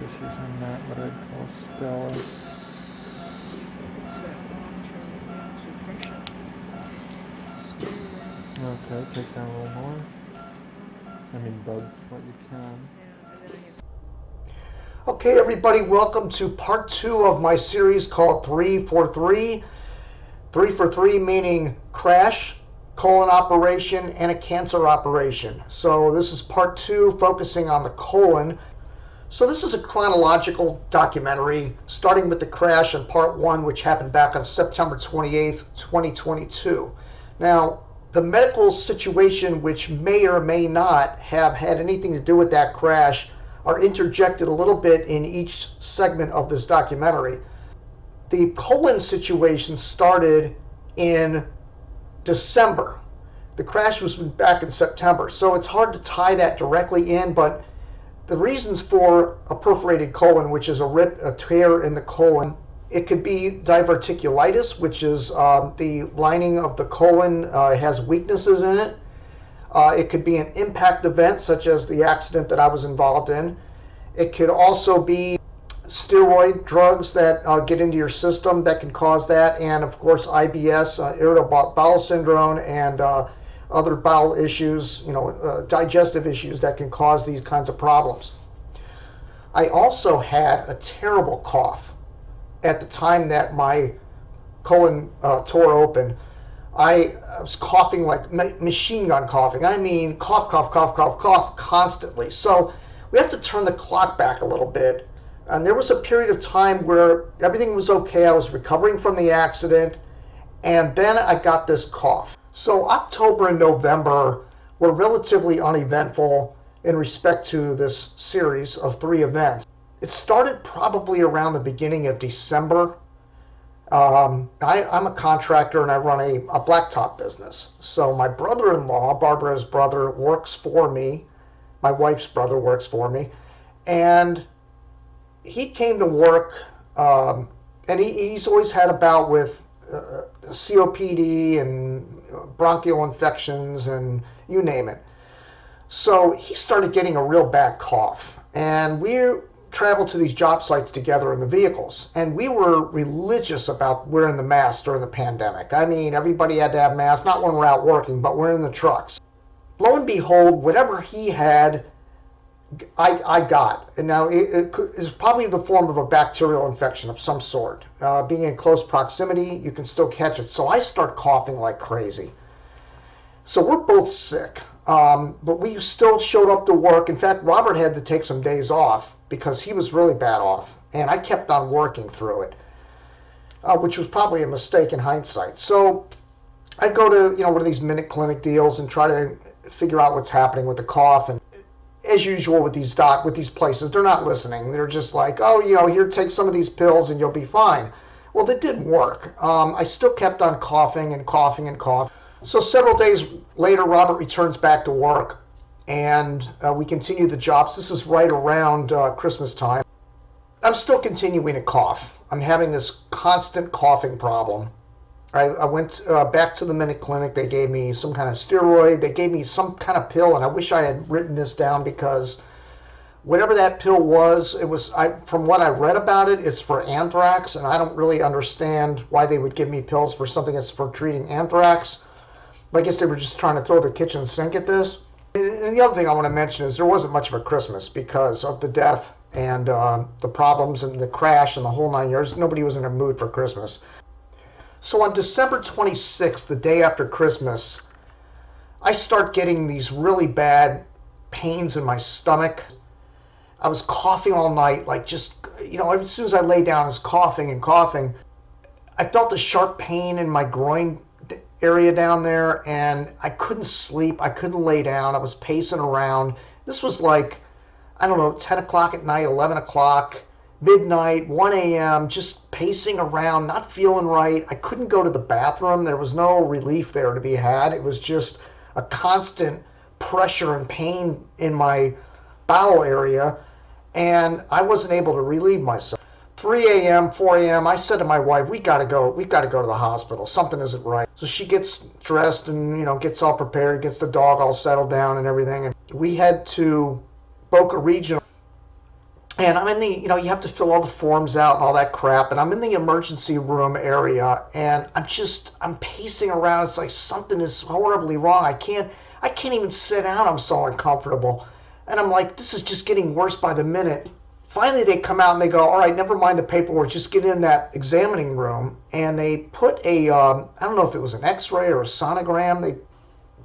Tissues on that, what I'd call stellar. Okay, take down a little more. I mean, buzz what you can. Okay, everybody, welcome to part 2 of my series called 3 for 3. 3 for 3 meaning crash, colon operation, and a cancer operation. So this is part 2 focusing on the colon. So this is a chronological documentary starting with the crash in part 1, which happened back on September 28th, 2022. Now, the medical situation, which may or may not have had anything to do with that crash, are interjected a little bit in each segment of this documentary. The colon situation started in December. The crash was back in September, so it's hard to tie that directly in, but the reasons for a perforated colon, which is a tear in the colon, it could be diverticulitis, which is the lining of the colon has weaknesses in it. It could be an impact event, such as the accident that I was involved in. It could also be steroid drugs that get into your system that can cause that, and of course IBS, irritable bowel syndrome, and other bowel issues, digestive issues that can cause these kinds of problems. I also had a terrible cough at the time that my colon tore open. I was coughing like machine gun coughing. I mean, cough, cough, cough, cough, cough constantly. So we have to turn the clock back a little bit. And there was a period of time where everything was okay. I was recovering from the accident, and then I got this cough. So October and November were relatively uneventful in respect to this series of 3 events. It started probably around the beginning of December. I'm a contractor and I run a blacktop business. So my brother-in-law, Barbara's brother, works for me. My wife's brother works for me. And he came to work, and he's always had a bout with COPD and bronchial infections and you name it. So he started getting a real bad cough. And we traveled to these job sites together in the vehicles. And we were religious about wearing the mask during the pandemic. I mean, everybody had to have masks, not when we're out working, but we're in the trucks. Lo and behold, whatever he had, I got. And now it's probably the form of a bacterial infection of some sort. Being in close proximity, you can still catch it. So I start coughing like crazy. So we're both sick, but we still showed up to work. In fact, Robert had to take some days off because he was really bad off. And I kept on working through it, which was probably a mistake in hindsight. So I go to, one of these minute clinic deals and try to figure out what's happening with the cough. And as usual with these places, they're not listening. They're just like, oh, here, take some of these pills and you'll be fine. Well, that didn't work. I still kept on coughing and coughing and coughing. So several days later, Robert returns back to work, and we continue the jobs. This is right around Christmas time. I'm still continuing to cough. I'm having this constant coughing problem. I went back to the minute clinic. They gave me some kind of steroid. They gave me some kind of pill, and I wish I had written this down because whatever that pill was, from what I read about it, it's for anthrax, and I don't really understand why they would give me pills for something that's for treating anthrax. But I guess they were just trying to throw the kitchen sink at this. And the other thing I want to mention is there wasn't much of a Christmas because of the death and the problems and the crash and the whole 9 years. Nobody was in a mood for Christmas. So on December 26th, the day after Christmas, I start getting these really bad pains in my stomach. I was coughing all night, like just, as soon as I lay down, I was coughing and coughing. I felt a sharp pain in my groin area down there, and I couldn't sleep. I couldn't lay down. I was pacing around. This was like, I don't know, 10 o'clock at night, 11 o'clock, midnight, 1 a.m., just pacing around, not feeling right. I couldn't go to the bathroom. There was no relief there to be had. It was just a constant pressure and pain in my bowel area, and I wasn't able to relieve myself. 3 a.m., 4 a.m., I said to my wife, we gotta go to the hospital. Something isn't right. So she gets dressed and, gets all prepared, gets the dog all settled down and everything. And we head to Boca Regional. And I'm in the, you have to fill all the forms out and all that crap. And I'm in the emergency room area, and I'm pacing around. It's like something is horribly wrong. I can't even sit down. I'm so uncomfortable. And I'm like, this is just getting worse by the minute. Finally, they come out and they go, all right, never mind the paperwork, just get in that examining room. And they put I don't know if it was an x-ray or a sonogram. They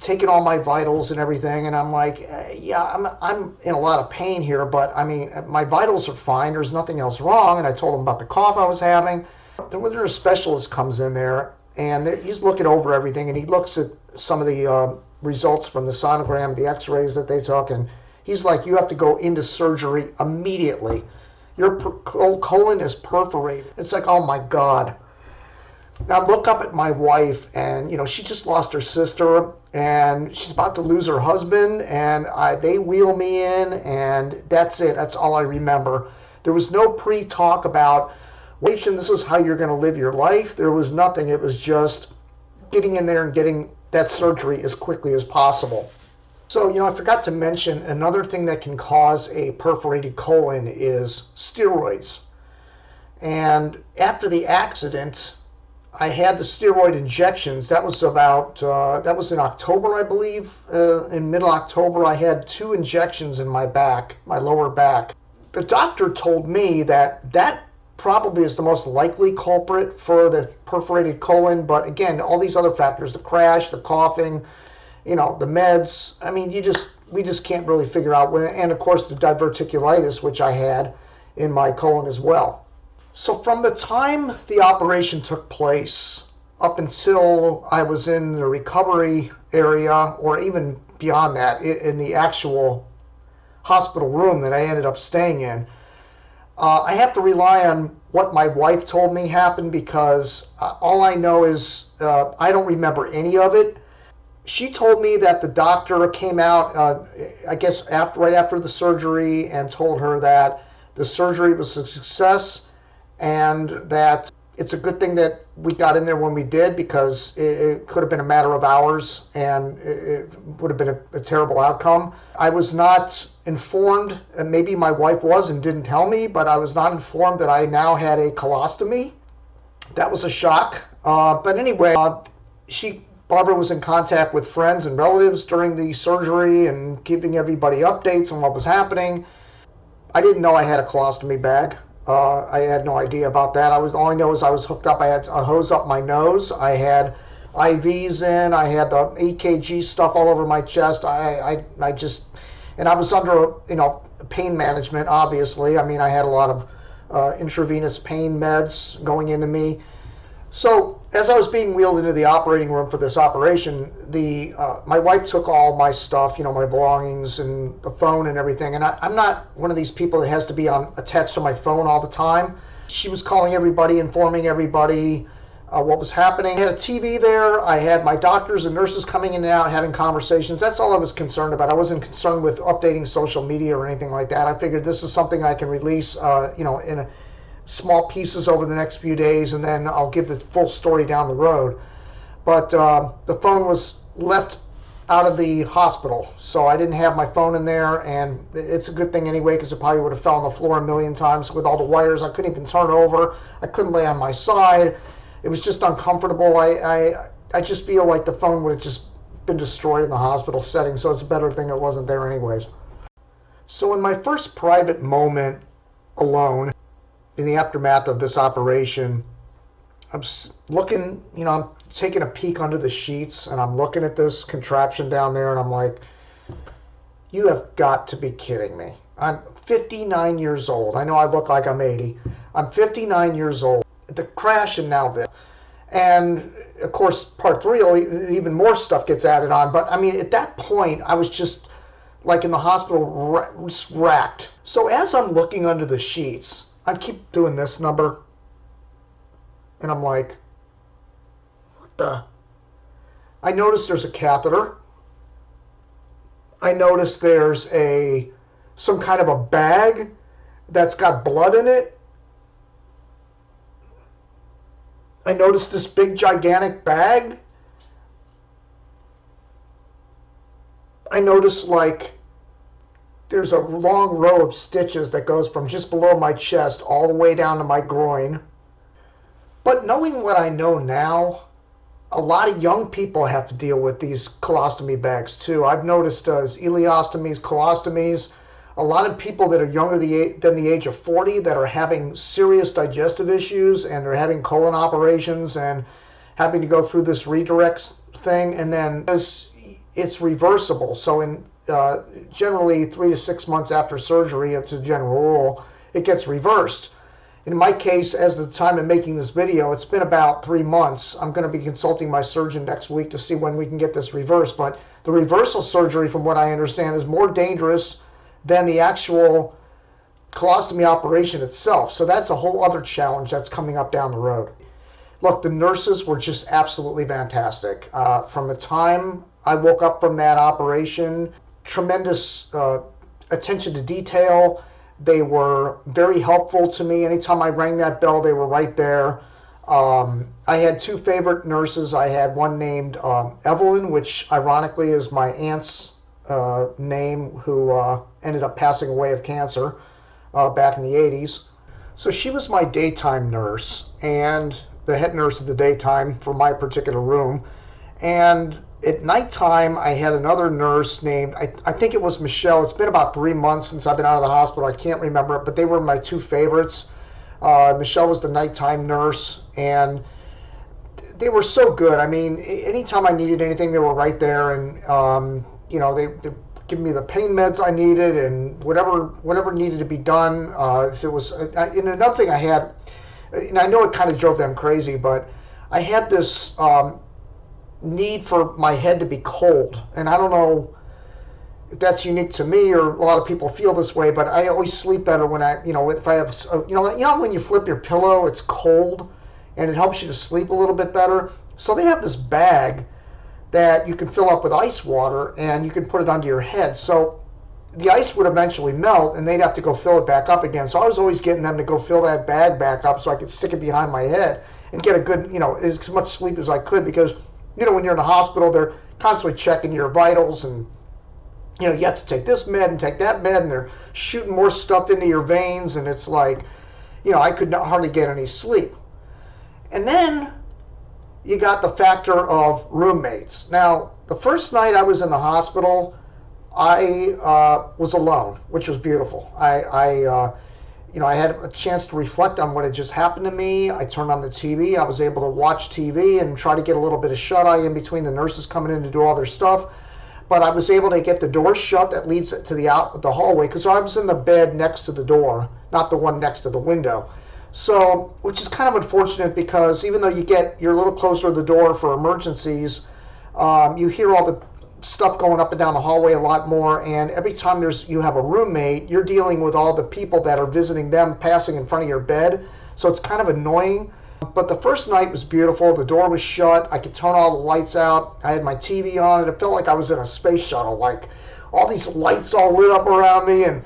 taken all my vitals and everything. And I'm like, yeah, I'm in a lot of pain here, but I mean, my vitals are fine. There's nothing else wrong. And I told them about the cough I was having. Then when a specialist comes in there, and he's looking over everything, and he looks at some of the results from the sonogram, the x-rays that they took, and he's like, you have to go into surgery immediately. Your colon is perforated. It's like, oh my God. Now look up at my wife, and she just lost her sister, and she's about to lose her husband, and they wheel me in, and that's it. That's all I remember. There was no pre-talk about, wait, this is how you're going to live your life. There was nothing. It was just getting in there and getting that surgery as quickly as possible. So, I forgot to mention another thing that can cause a perforated colon is steroids. And after the accident, I had the steroid injections. That was in October, I believe. In middle-October, I had 2 injections in my back, my lower back. The doctor told me that probably is the most likely culprit for the perforated colon. But again, all these other factors, the crash, the coughing, the meds, I mean, we just can't really figure out when, and of course the diverticulitis, which I had in my colon as well. So from the time the operation took place up until I was in the recovery area, or even beyond that, in the actual hospital room that I ended up staying in, I have to rely on what my wife told me happened, because all I know is I don't remember any of it. She told me that the doctor came out, I guess right after the surgery, and told her that the surgery was a success, and that it's a good thing that we got in there when we did, because it could have been a matter of hours, and it would have been a terrible outcome. I was not informed, and maybe my wife was and didn't tell me, but I was not informed that I now had a colostomy. That was a shock. But anyway, Barbara was in contact with friends and relatives during the surgery and keeping everybody updates on what was happening. I didn't know I had a colostomy bag. I had no idea about that. All I know is I was hooked up. I had a hose up my nose. I had IVs in. I had the EKG stuff all over my chest. And I was under, pain management, obviously. I mean, I had a lot of intravenous pain meds going into me. So as I was being wheeled into the operating room for this operation, my wife took all my stuff, my belongings and the phone and everything. And I'm not one of these people that has to be attached to my phone all the time. She was calling everybody, informing everybody what was happening. I had a TV there. I had my doctors and nurses coming in and out, having conversations. That's all I was concerned about. I wasn't concerned with updating social media or anything like that. I figured this is something I can release, in small pieces over the next few days, and then I'll give the full story down the road. But the phone was left out of the hospital, so I didn't have my phone in there, and it's a good thing anyway, because it probably would have fell on the floor a million times with all the wires. I couldn't even turn over. I couldn't lay on my side. It was just uncomfortable. I just feel like the phone would have just been destroyed in the hospital setting, so it's a better thing it wasn't there anyways. So in my first private moment alone, in the aftermath of this operation, I'm looking, I'm taking a peek under the sheets, and I'm looking at this contraption down there, and I'm like, you have got to be kidding me. I'm 59 years old. I know I look like I'm 80. I'm 59 years old. The crash, and now this. And of course, part three, even more stuff gets added on. But I mean, at that point, I was just like in the hospital, just racked. So as I'm looking under the sheets, I keep doing this number, and I'm like, what the? I notice there's a catheter. I notice there's some kind of a bag that's got blood in it. I noticed this big gigantic bag. I noticed like there's a long row of stitches that goes from just below my chest all the way down to my groin. But knowing what I know now, a lot of young people have to deal with these colostomy bags too. I've noticed ileostomies, colostomies, a lot of people that are younger than the age of 40 that are having serious digestive issues and are having colon operations and having to go through this redirect thing. And then it's reversible. So in generally 3 to 6 months after surgery, it's a general rule, it gets reversed. In my case, as of the time of making this video, it's been about 3 months. I'm going to be consulting my surgeon next week to see when we can get this reversed. But the reversal surgery, from what I understand, is more dangerous than the actual colostomy operation itself. So that's a whole other challenge that's coming up down the road. Look, the nurses were just absolutely fantastic. From the time I woke up from that operation, tremendous attention to detail. They were very helpful to me. Anytime I rang that bell, they were right there. I had two favorite nurses. I had one named Evelyn, which ironically is my aunt's name, who ended up passing away of cancer back in the 80s. So she was my daytime nurse and the head nurse of the daytime for my particular room. And at nighttime, I had another nurse named, I think it was Michelle. It's been about 3 months since I've been out of the hospital. I can't remember it, but they were my two favorites. Michelle was the nighttime nurse, and they were so good. I mean, anytime I needed anything, they were right there, and they give me the pain meds I needed and whatever needed to be done. If it was, and another thing I had, and I know it kind of drove them crazy, but I had this need for my head to be cold, and I don't know if that's unique to me or a lot of people feel this way, but I always sleep better when if I have, when you flip your pillow, it's cold, and it helps you to sleep a little bit better. So they have this bag that you can fill up with ice water, and you can put it under your head. So the ice would eventually melt, and they'd have to go fill it back up again. So I was always getting them to go fill that bag back up so I could stick it behind my head and get a good, as much sleep as I could, because when you're in the hospital, they're constantly checking your vitals, and you have to take this med and take that med, and they're shooting more stuff into your veins, and it's like, I could hardly get any sleep. And then you got the factor of roommates. Now, the first night I was in the hospital, I was alone, which was beautiful. I had a chance to reflect on what had just happened to me. I turned on the TV. I was able to watch TV and try to get a little bit of shut-eye in between the nurses coming in to do all their stuff. But I was able to get the door shut that leads to the hallway, because I was in the bed next to the door, not the one next to the window. So, which is kind of unfortunate, because even though you're a little closer to the door for emergencies, you hear all the stuff going up and down the hallway a lot more, and every time you have a roommate, you're dealing with all the people that are visiting them passing in front of your bed, so it's kind of annoying. But the first night was beautiful. The door was shut. I could turn all the lights out. I had my TV on, and it felt like I was in a space shuttle, like all these lights all lit up around me, and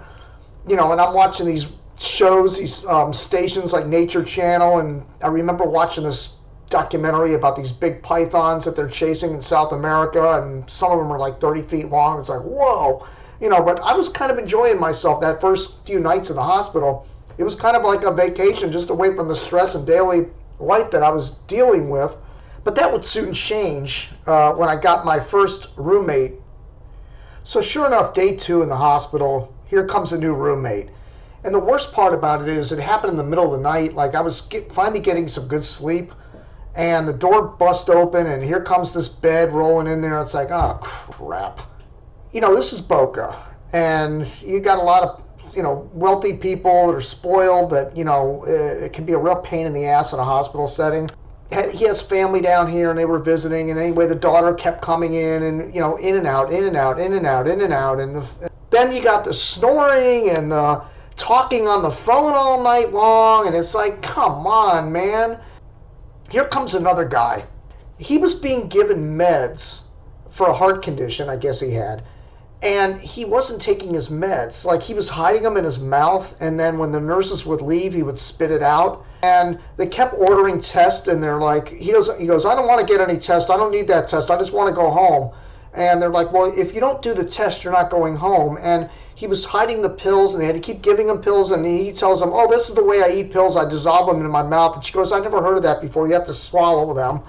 and I'm watching these shows, these stations like Nature Channel, and I remember watching this documentary about these big pythons that they're chasing in South America, and some of them are like 30 feet long. It's like, whoa, but I was kind of enjoying myself that first few nights in the hospital. It was kind of like a vacation, just away from the stress and daily life that I was dealing with. But that would soon change when I got my first roommate. So sure enough, day 2 in the hospital, here comes a new roommate. And the worst part about it is it happened in the middle of the night. Like, I was finally getting some good sleep, and the door bust open, and here comes this bed rolling in there. It's like, oh, crap. This is Boca, and you got a lot of, wealthy people that are spoiled that, it can be a real pain in the ass in a hospital setting. he has family down here, and they were visiting, and anyway, the daughter kept coming in, and in and out, in and out, in and out, in and out, and then you got the snoring and the talking on the phone all night long, and it's like, come on, man. Here comes another guy. He was being given meds for a heart condition, I guess he had, and he wasn't taking his meds. Like, he was hiding them in his mouth, and then when the nurses would leave, he would spit it out. And they kept ordering tests, and they're like, he goes, I don't want to get any tests. I don't need that test. I just want to go home. And they're like, well, if you don't do the test, you're not going home. And he was hiding the pills, and they had to keep giving him pills. And he tells them, oh, this is the way I eat pills. I dissolve them in my mouth. And she goes, I never heard of that before. You have to swallow them.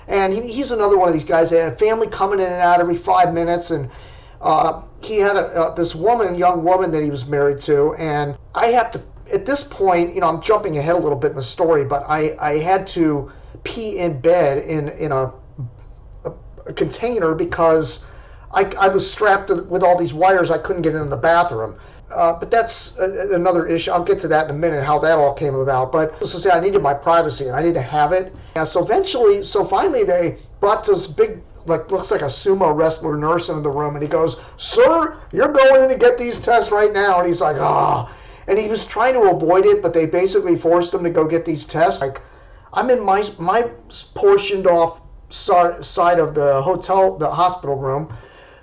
And he's another one of these guys. They had a family coming in and out every 5 minutes. And he had this young woman that he was married to. And I have to, at this point, I'm jumping ahead a little bit in the story, but I had to pee in bed in a container because I was strapped with all these wires. I couldn't get in the bathroom. But that's another issue. I'll get to that in a minute, how that all came about. But just to say, I needed my privacy, and I needed to have it. And so finally they brought this big, looks like a sumo wrestler nurse into the room, and he goes, sir, you're going in to get these tests right now. And he's like, ah. And he was trying to avoid it, but they basically forced him to go get these tests. Like, I'm in my portioned off side of the hospital room.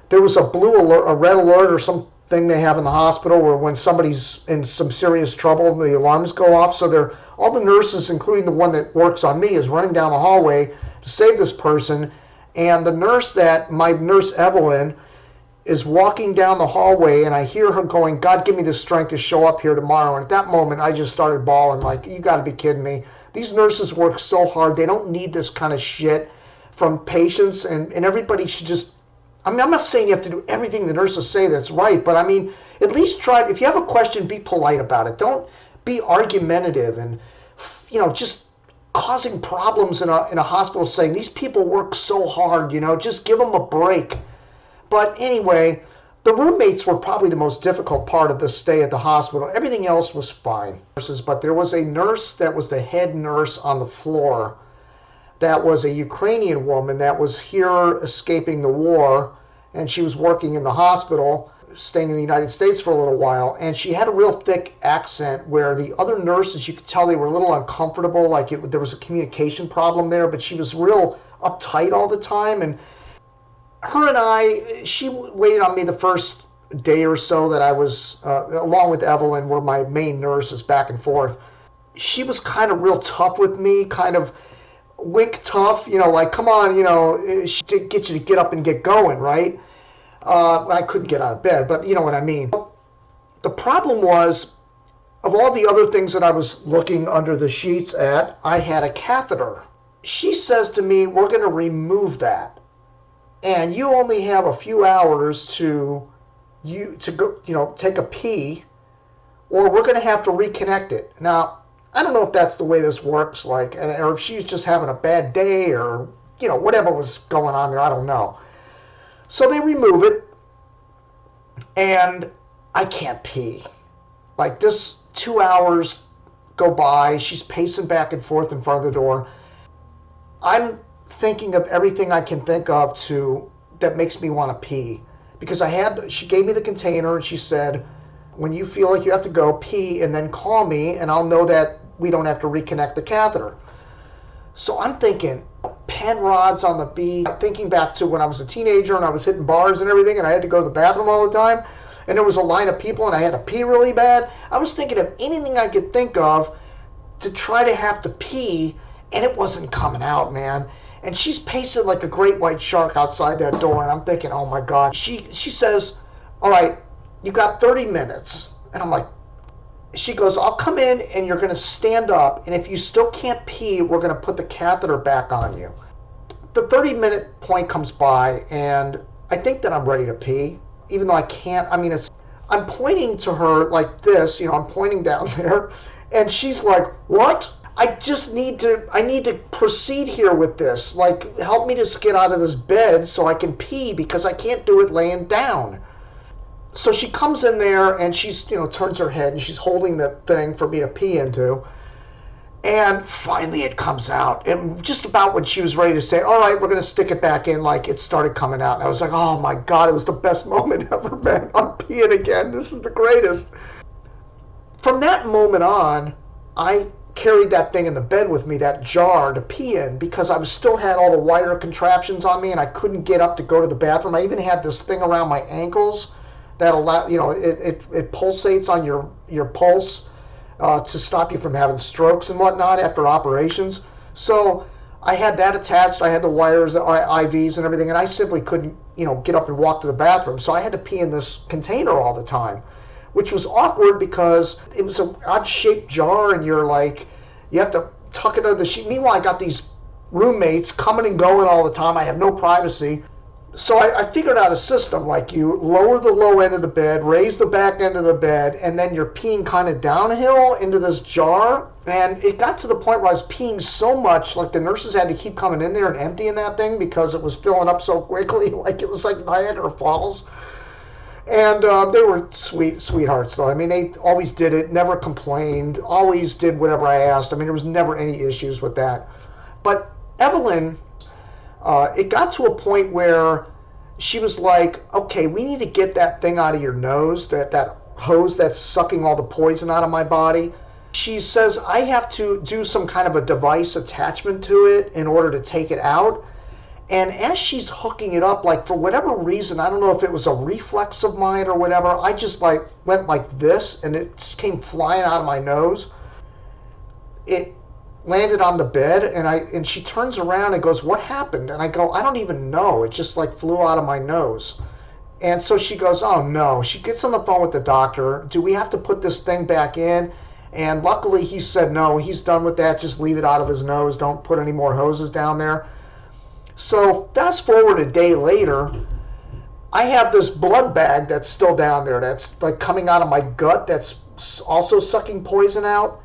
There was a blue alert, a red alert, or something they have in the hospital where when somebody's in some serious trouble, the alarms go off. So all the nurses, including the one that works on me, is running down the hallway to save this person. And my nurse Evelyn, is walking down the hallway, and I hear her going, God, give me the strength to show up here tomorrow. And at that moment, I just started bawling, like, you got to be kidding me. These nurses work so hard. They don't need this kind of shit from patients, and everybody should just, I'm not saying you have to do everything the nurses say that's right, but at least try, if you have a question, be polite about it. Don't be argumentative and, just causing problems in a hospital, saying these people work so hard, just give them a break. But anyway, the roommates were probably the most difficult part of the stay at the hospital. Everything else was fine. But there was a nurse that was the head nurse on the floor that was a Ukrainian woman that was here escaping the war, and she was working in the hospital, staying in the United States for a little while, and she had a real thick accent where the other nurses, you could tell they were a little uncomfortable, like there was a communication problem there, but she was real uptight all the time. And her and she waited on me the first day or so that I was, along with Evelyn, were my main nurses back and forth. She was kind of real tough with me, kind of wink tough, like, come on, she get you to get up and get going, right? I couldn't get out of bed, but you know what I mean. The problem was, of all the other things that I was looking under the sheets at, I had a catheter. She says to me, we're going to remove that. And you only have a few hours to go, take a pee, or we're going to have to reconnect it. Now, I don't know if that's the way this works, or if she's just having a bad day, or whatever was going on there. I don't know. So they remove it, and I can't pee. Like, this 2 hours go by. She's pacing back and forth in front of the door. I'm thinking of everything I can think of that makes me want to pee, because she gave me the container, and she said, when you feel like you have to go, pee, and then call me, and I'll know that we don't have to reconnect the catheter. So I'm thinking pen rods on the beach, thinking back to when I was a teenager and I was hitting bars and everything, and I had to go to the bathroom all the time, and there was a line of people and I had to pee really bad. I was thinking of anything I could think of to try to have to pee, and it wasn't coming out, man. And she's pacing like a great white shark outside that door, and I'm thinking, oh my God. She says, all right, you got 30 minutes. And I'm like, she goes, I'll come in and you're going to stand up, and if you still can't pee, we're going to put the catheter back on you. The 30-minute point comes by, and I think that I'm ready to pee, even though I can't. I'm pointing to her like this, I'm pointing down there, and she's like, what? I need to proceed here with this. Like, help me just get out of this bed so I can pee, because I can't do it laying down. So she comes in there, and she's, turns her head, and she's holding the thing for me to pee into. And finally it comes out. And just about when she was ready to say, all right, we're going to stick it back in, like it started coming out. And I was like, oh my God, it was the best moment ever, man. I'm peeing again. This is the greatest. From that moment on, I carried that thing in the bed with me, that jar to pee in, because I still had all the wire contraptions on me and I couldn't get up to go to the bathroom. I even had this thing around my ankles that allow, it pulsates on your pulse to stop you from having strokes and whatnot after operations. So I had that attached. I had the wires, the IVs and everything, and I simply couldn't, get up and walk to the bathroom. So I had to pee in this container all the time, which was awkward because it was an odd-shaped jar, and you have to tuck it under the sheet. Meanwhile, I got these roommates coming and going all the time. I have no privacy. So I figured out a system, like you lower the low end of the bed, raise the back end of the bed, and then you're peeing kind of downhill into this jar. And it got to the point where I was peeing so much, like the nurses had to keep coming in there and emptying that thing because it was filling up so quickly, like it was like Niagara Falls. And they were sweethearts, though. I mean, they always did it, never complained, always did whatever I asked. I mean, there was never any issues with that. But Evelyn, it got to a point where she was like, okay, we need to get that thing out of your nose, that hose that's sucking all the poison out of my body. She says, I have to do some kind of a device attachment to it in order to take it out. And as she's hooking it up, like for whatever reason, I don't know if it was a reflex of mine or whatever, I just like went like this and it just came flying out of my nose. It landed on the bed and she turns around and goes, what happened? And I go, I don't even know. It just like flew out of my nose. And so she goes, oh no. She gets on the phone with the doctor. Do we have to put this thing back in? And luckily he said, no, he's done with that. Just leave it out of his nose. Don't put any more hoses down there. So fast forward a day later, I have this blood bag that's still down there that's like coming out of my gut that's also sucking poison out.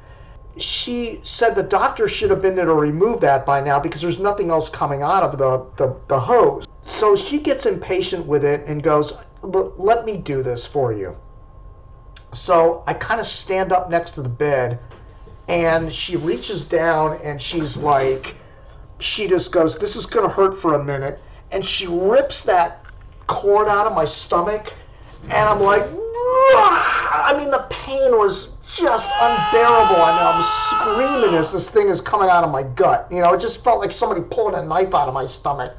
She said the doctor should have been there to remove that by now because there's nothing else coming out of the hose. So she gets impatient with it and goes, let me do this for you. So I kind of stand up next to the bed and she reaches down and she's like, she just goes, this is going to hurt for a minute. And she rips that cord out of my stomach. And I'm like, I mean, the pain was just unbearable. I mean, I'm screaming as this thing is coming out of my gut. It just felt like somebody pulling a knife out of my stomach.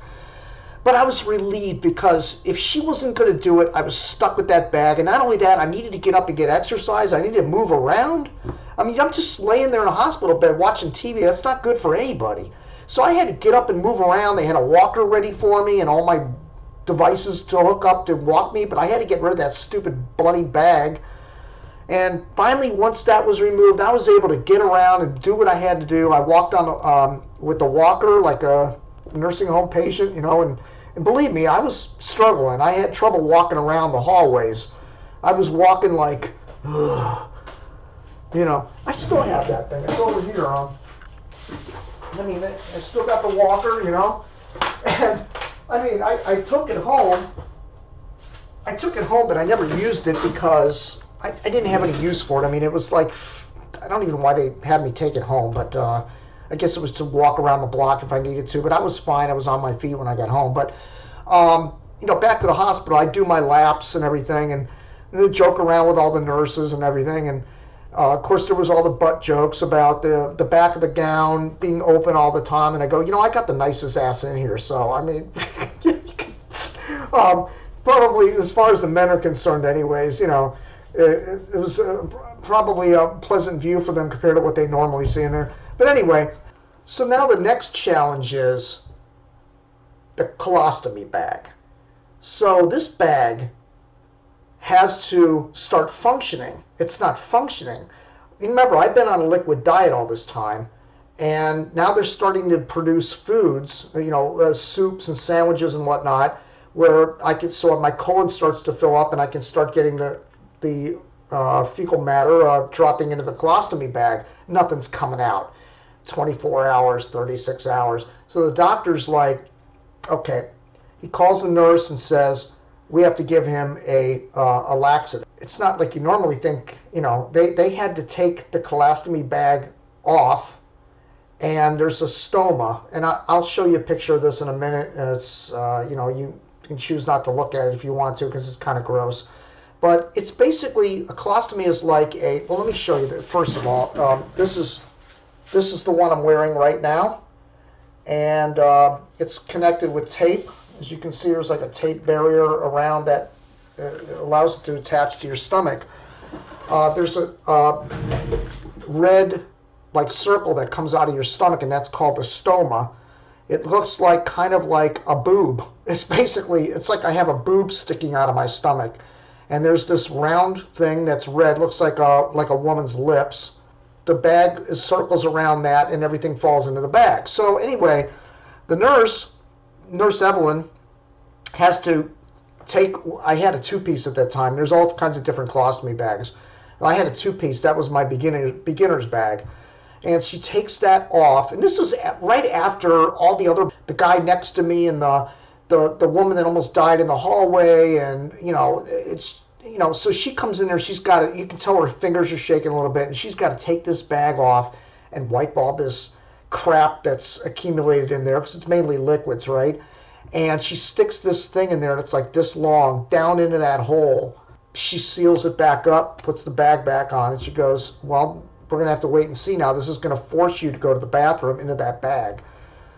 But I was relieved because if she wasn't going to do it, I was stuck with that bag. And not only that, I needed to get up and get exercise. I needed to move around. I mean, I'm just laying there in a hospital bed watching TV. That's not good for anybody. So I had to get up and move around. They had a walker ready for me and all my devices to hook up to walk me, but I had to get rid of that stupid bloody bag. And finally, once that was removed, I was able to get around and do what I had to do. I walked on with the walker like a nursing home patient, and believe me, I was struggling. I had trouble walking around the hallways. I was walking like, I still have that thing. It's over here. I mean, I still got the walker, and I mean, I took it home. I took it home, but I never used it because I didn't have any use for it. I mean, it was like, I don't even know why they had me take it home, but I guess it was to walk around the block if I needed to, but I was fine. I was on my feet when I got home. But, back to the hospital, I do my laps and everything and joke around with all the nurses and everything. And of course, there was all the butt jokes about the back of the gown being open all the time. And I go, I got the nicest ass in here. So, I mean, probably as far as the men are concerned anyways, it was probably a pleasant view for them compared to what they normally see in there. But anyway, so now the next challenge is the colostomy bag. So this bag has to start functioning. It's not functioning. Remember, I've been on a liquid diet all this time, and now they're starting to produce foods, soups and sandwiches and whatnot, where so my colon starts to fill up and I can start getting the fecal matter dropping into the colostomy bag. Nothing's coming out. 24 hours, 36 hours. So the doctor's like, okay. He calls the nurse and says, we have to give him a laxative. It's not like you normally think, they had to take the colostomy bag off and there's a stoma, and I'll show you a picture of this in a minute. It's you can choose not to look at it if you want to because it's kind of gross. But it's basically, a colostomy is like a, well, let me show you that first of all. This is the one I'm wearing right now, and it's connected with tape. As you can see, there's like a tape barrier around that allows it to attach to your stomach. There's a red like circle that comes out of your stomach, and that's called the stoma. It looks like kind of like a boob. It's like I have a boob sticking out of my stomach, and there's this round thing that's red, looks like a woman's lips. The bag circles around that, and everything falls into the bag. So anyway, the nurse Evelyn, has to take. I had a two-piece at that time. There's all kinds of different colostomy bags. I had a two-piece. That was my beginner's bag. And she takes that off, and this is right after all the guy next to me and the woman that almost died in the hallway, and so she comes in there, she's got it, you can tell her fingers are shaking a little bit, and she's got to take this bag off and wipe all this crap that's accumulated in there, because it's mainly liquids, right? And she sticks this thing in there, and it's like this long, down into that hole. She seals it back up, puts the bag back on, and she goes, well, we're going to have to wait and see now. This is going to force you to go to the bathroom into that bag.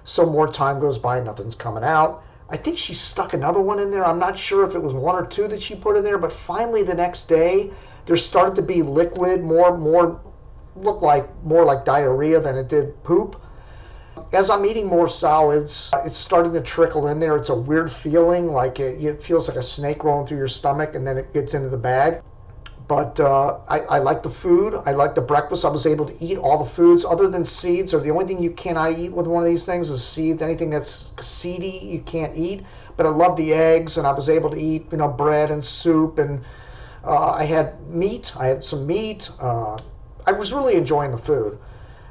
So more time goes by, nothing's coming out. I think she stuck another one in there. I'm not sure if it was one or two that she put in there, but finally the next day, there started to be liquid, looked like more like diarrhea than it did poop. As I'm eating more solids, it's starting to trickle in there. It's a weird feeling, like it feels like a snake rolling through your stomach, and then it gets into the bag. But I like the food. I like the breakfast. I was able to eat all the foods other than seeds. Or the only thing you cannot eat with one of these things is seeds. Anything that's seedy, you can't eat. But I love the eggs, and I was able to eat, bread and soup, and I had meat. I had some meat. I was really enjoying the food.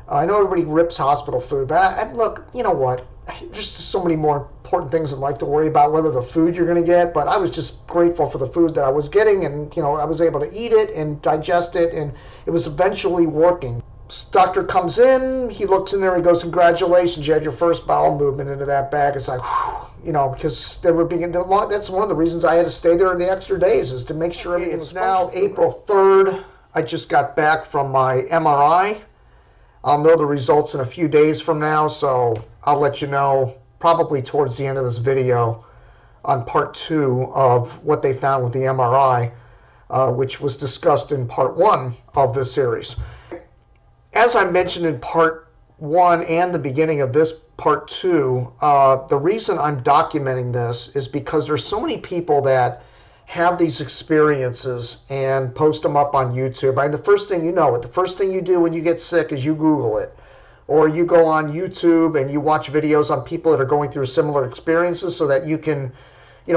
I know everybody rips hospital food, but I look, you know what? There's just so many more important things in life to worry about, whether the food you're going to get. But I was just grateful for the food that I was getting, and I was able to eat it and digest it, and it was eventually working. Doctor comes in, he looks in there, he goes, congratulations, you had your first bowel movement into that bag. It's like, whew, because that's one of the reasons I had to stay there the extra days, is to make sure everything was now April 3rd. I just got back from my MRI. I'll know the results in a few days from now, so I'll let you know probably towards the end of this video on part 2 of what they found with the MRI, which was discussed in part 1 of this series. As I mentioned in part 1 and the beginning of this part 2, the reason I'm documenting this is because there's so many people that have these experiences and post them up on YouTube. And the first thing the first thing you do when you get sick is you Google it. Or you go on YouTube and you watch videos on people that are going through similar experiences so that you can,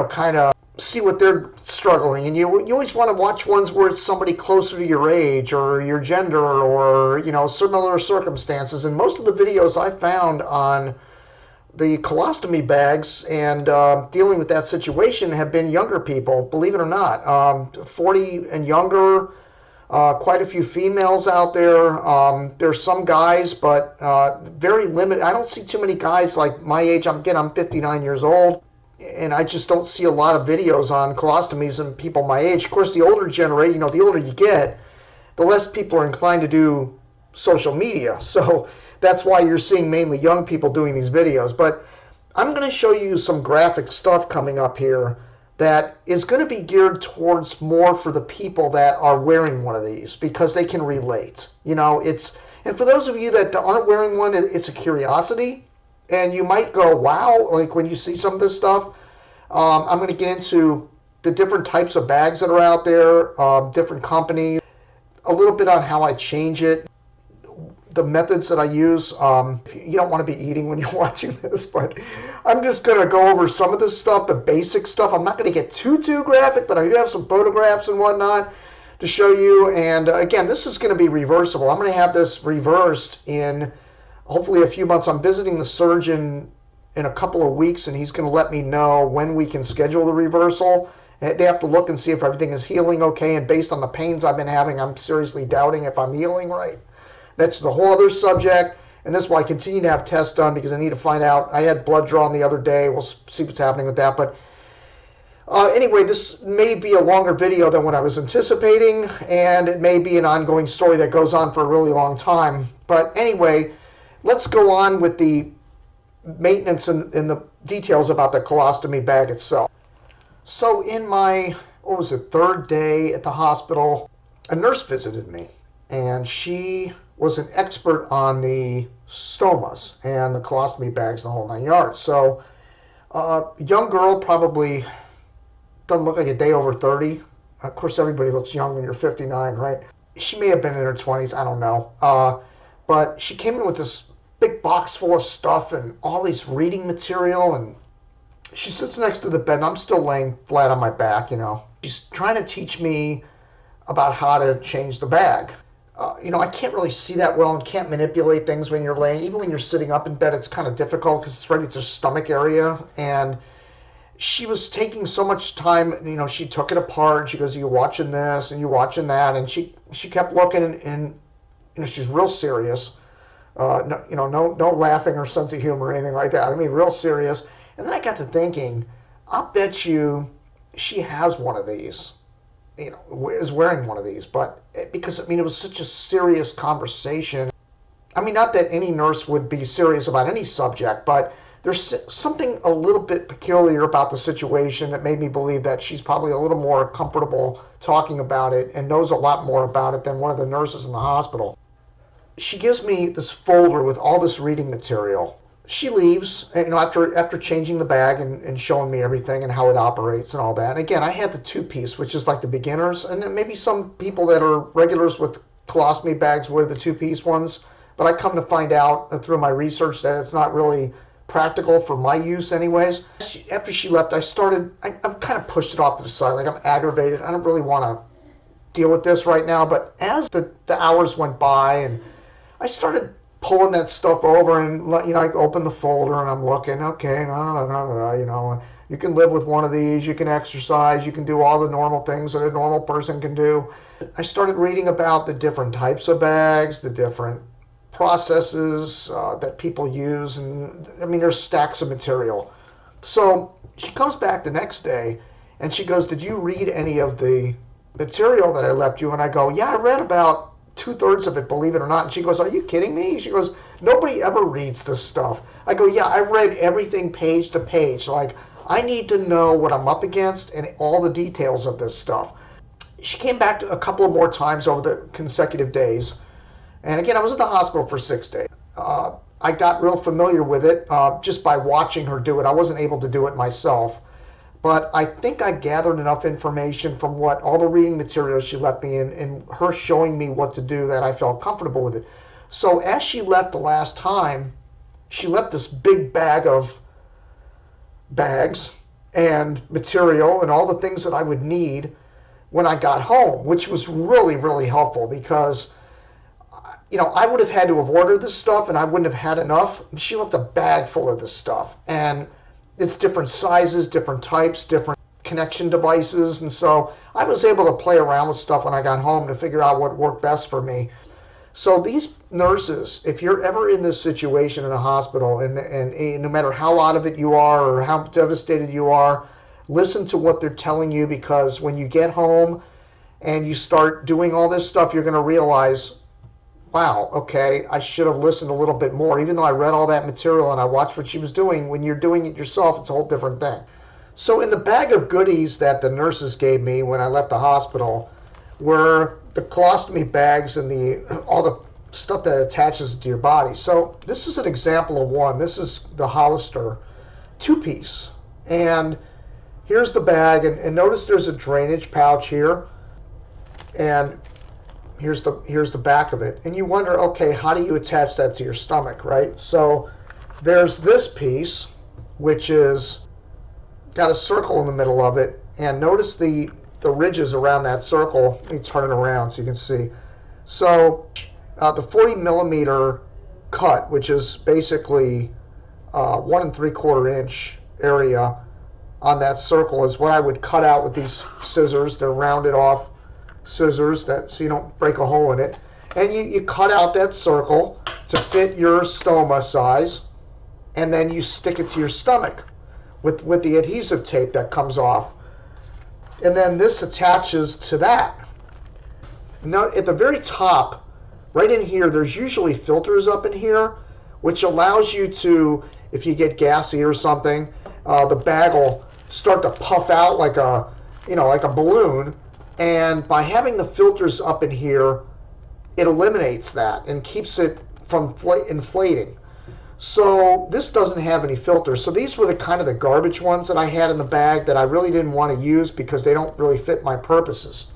kind of see what they're struggling. And you always want to watch ones where it's somebody closer to your age or your gender or, similar circumstances. And most of the videos I found on the colostomy bags and dealing with that situation have been younger people, believe it or not. 40 and younger, quite a few females out there. There's some guys, but very limited. I don't see too many guys like my age. I'm 59 years old, and I just don't see a lot of videos on colostomies and people my age. Of course, the older generation, the older you get, the less people are inclined to do social media. So that's why you're seeing mainly young people doing these videos. But I'm going to show you some graphic stuff coming up here that is going to be geared towards more for the people that are wearing one of these, because they can relate. And for those of you that aren't wearing one, it's a curiosity, and you might go, wow, like when you see some of this stuff. I'm going to get into the different types of bags that are out there, different companies, a little bit on how I change it, the methods that I use. You don't want to be eating when you're watching this, but I'm just going to go over some of this stuff, the basic stuff. I'm not going to get too graphic, but I do have some photographs and whatnot to show you. And again, this is going to be reversible. I'm going to have this reversed in hopefully a few months. I'm visiting the surgeon in a couple of weeks, and he's going to let me know when we can schedule the reversal. They have to look and see if everything is healing okay, and based on the pains I've been having, I'm seriously doubting if I'm healing right. That's the whole other subject, And that's why I continue to have tests done, because I need to find out. I had blood drawn the other day. We'll see what's happening with that. But anyway, this may be a longer video than what I was anticipating, and it may be an ongoing story that goes on for a really long time. But anyway, let's go on with the maintenance and the details about the colostomy bag itself. So in my, what was it, third day at the hospital, a nurse visited me, and she was an expert on the stomas and the colostomy bags and the whole 9 yards. So young girl, probably doesn't look like a day over 30. Of course, everybody looks young when you're 59, right? She may have been in her 20s, I don't know. But she came in with this big box full of stuff and all these reading material, and she sits next to the bed, and I'm still laying flat on my back, you know. She's trying to teach me about how to change the bag. You know, I can't really see that well and can't manipulate things when you're laying. Even when you're sitting up in bed, it's kind of difficult because it's right at your stomach area. And she was taking so much time, you know, she took it apart. She goes, you're watching this and you're watching that. And she kept looking, and you know, she's real serious. No, you know, no laughing or sense of humor or anything like that. I mean, real serious. And then I got to thinking, I'll bet you she has one of these, you know, is wearing one of these. But because, I mean, it was such a serious conversation. I mean, not that any nurse would be serious about any subject, but there's something a little bit peculiar about the situation that made me believe that she's probably a little more comfortable talking about it and knows a lot more about it than one of the nurses in the hospital. She gives me this folder with all this reading material. She leaves, you know, after changing the bag and showing me everything and how it operates and all that. And again, I had the two-piece, which is like the beginners, and then maybe some people that are regulars with colostomy bags wear the two-piece ones. But I come to find out through my research that it's not really practical for my use anyways. After she left, I kind of pushed it off to the side, like I'm aggravated. I don't really want to deal with this right now. But as the hours went by, and I started pulling that stuff over, and you know, I open the folder and I'm looking, okay, you know, you can live with one of these, you can exercise, you can do all the normal things that a normal person can do. I started reading about the different types of bags, the different processes that people use, and I mean, there's stacks of material. So she comes back the next day and she goes, did you read any of the material that I left you? And I go, yeah, I read about 2/3 of it, believe it or not. And she goes, are you kidding me? She goes, nobody ever reads this stuff. I go, yeah, I read everything page to page. Like, I need to know what I'm up against and all the details of this stuff. She came back a couple of more times over the consecutive days. And again, I was at the hospital for 6 days. I got real familiar with it just by watching her do it. I wasn't able to do it myself. But I think I gathered enough information from what all the reading materials she left me and her showing me what to do that I felt comfortable with it. So as she left the last time, she left this big bag of bags and material and all the things that I would need when I got home, which was really, really helpful because, you know, I would have had to have ordered this stuff and I wouldn't have had enough. She left a bag full of this stuff. And it's different sizes, different types, different connection devices. And so I was able to play around with stuff when I got home to figure out what worked best for me. So these nurses, if you're ever in this situation in a hospital, and no matter how out of it you are or how devastated you are, listen to what they're telling you, because when you get home and you start doing all this stuff, you're going to realize, wow, okay, I should have listened a little bit more. Even though I read all that material and I watched what she was doing, when you're doing it yourself, it's a whole different thing. So in the bag of goodies that the nurses gave me when I left the hospital were the colostomy bags and all the stuff that attaches to your body. So this is an example of one. This is the Hollister two-piece. And here's the bag, and notice there's a drainage pouch here. And here's the back of it. And you wonder, okay, how do you attach that to your stomach, right? So there's this piece, which is got a circle in the middle of it. And notice the ridges around that circle. Let me turn it around so you can see. So the 40 millimeter cut, which is basically 1 3/4 inch area on that circle, is what I would cut out with these scissors. They're rounded off scissors so you don't break a hole in it. And you cut out that circle to fit your stoma size, and then you stick it to your stomach with the adhesive tape that comes off. And then this attaches to that. Now at the very top, right in here, there's usually filters up in here, which allows you to, if you get gassy or something, the bag will start to puff out like a, like a balloon. And by having the filters up in here, it eliminates that and keeps it from inflating. So this doesn't have any filters. So these were the kind of the garbage ones that I had in the bag that I really didn't want to use because they don't really fit my purposes.